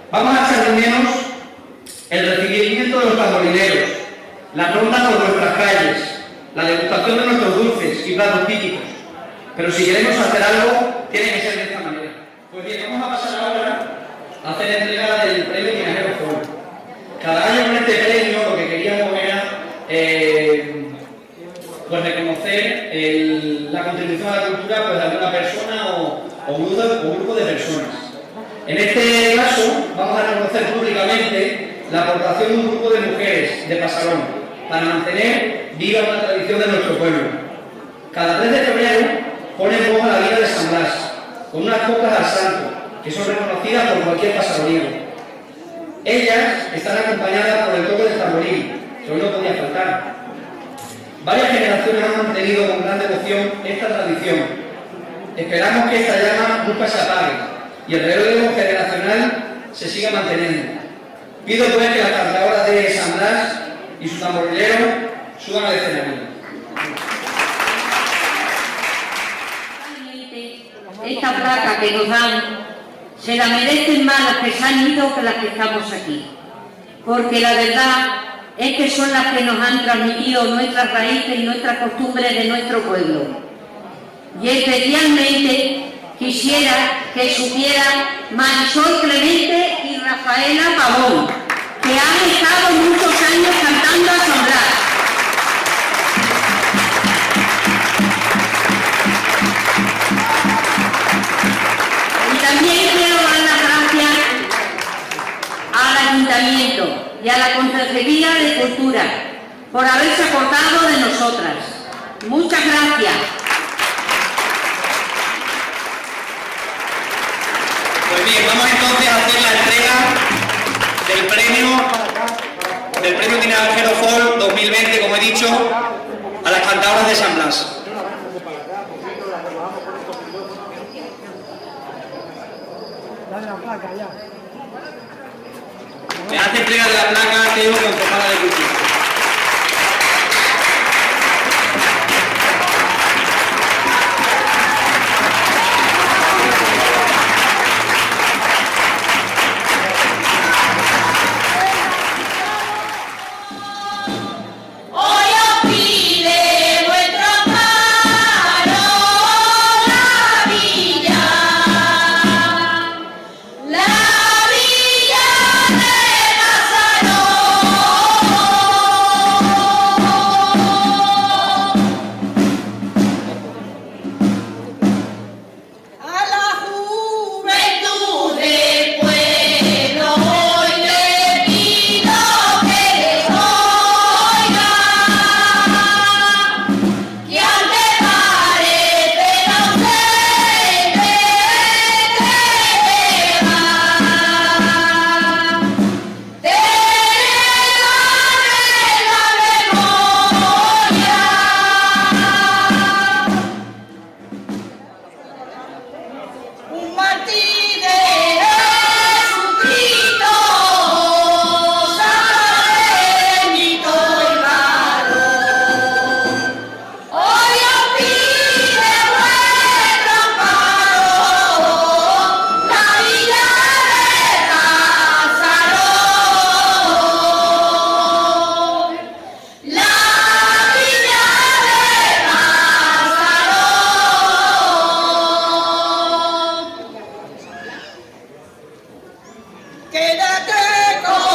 Vamos a echar de menos el recibimiento de los tamborileros, la ronda por nuestras calles, la degustación de nuestros dulces y platos típicos. Pero si queremos hacer algo, tiene que ser de esta manera. Pues bien, vamos a pasar ahora a hacer entrega del premio Tinajero Folk. Cada año con este premio lo que queríamos era pues reconocer la contribución a la cultura pues, de alguna persona o grupo de personas. En este caso, vamos a reconocer públicamente la aportación de un grupo de mujeres de Pasarón para mantener viva una tradición de nuestro pueblo. Cada 3 de febrero ponen voz a la vida de San Blas, con unas coplas al santo, que son reconocidas por cualquier pasaroniano. Ellas están acompañadas por el toque del tamboril, que hoy no podía faltar. Varias generaciones han mantenido con gran devoción esta tradición. Esperamos que esta llama nunca se apague y el relevo generacional se siga manteniendo. Pido pues que las cantadoras de San Blas y su tamborilero suban al escenario. Esta placa que nos dan se la merecen más las que se han ido que las que estamos aquí, porque la verdad es que son las que nos han transmitido nuestras raíces y nuestras costumbres de nuestro pueblo. Y especialmente quisiera que supieran Marisol Clemente y Rafaela Pavón, que han estado muchos años cantando a San Blas. Y también quiero dar las gracias al Ayuntamiento y a la Consejería de Cultura por haberse acordado de nosotras. Muchas gracias. Pues bien, vamos entonces a hacer la entrega del premio Tinajero Folk 2020, como he dicho, a las cantadoras de San Blas. Me hace entrega de la placa que llevo con Concejala de Cultura. Quédate con